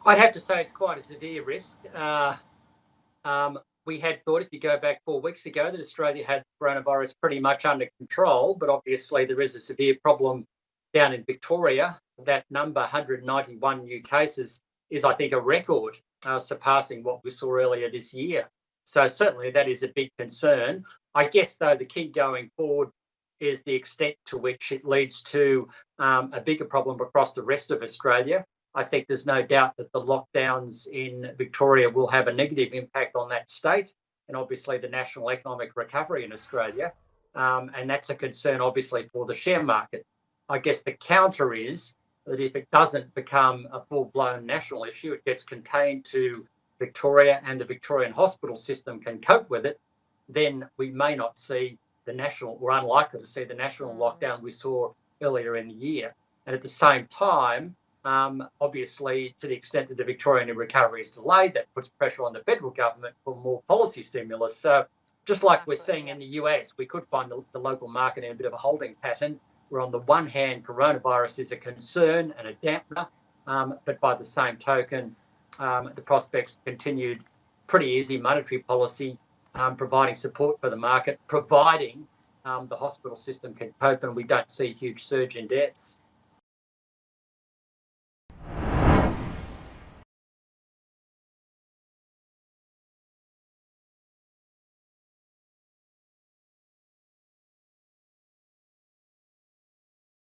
I'd have to say it's quite a severe risk. We had thought, if you go back 4 weeks ago, that Australia had coronavirus pretty much under control, but obviously there is a severe problem down in Victoria. That number, 191 new cases, is, I think, a record, surpassing what we saw earlier this year. So certainly that is a big concern. I guess, though, the key going forward is the extent to which it leads to a bigger problem across the rest of Australia. I think there's no doubt that the lockdowns in Victoria will have a negative impact on that state and obviously the national economic recovery in Australia. And that's a concern, obviously, for the share market. I guess the counter is that if it doesn't become a full-blown national issue, it gets contained to Victoria and the Victorian hospital system can cope with it, then we may not see the national, we're unlikely to see the national lockdown we saw earlier in the year. And at the same time, obviously, to the extent that the Victorian recovery is delayed, that puts pressure on the federal government for more policy stimulus. So just like we're seeing in the US, we could find the local market in a bit of a holding pattern, where on the one hand, coronavirus is a concern and a dampener, but by the same token, the prospects of continued pretty easy monetary policy, providing support for the market, providing the hospital system can cope and we don't see a huge surge in deaths.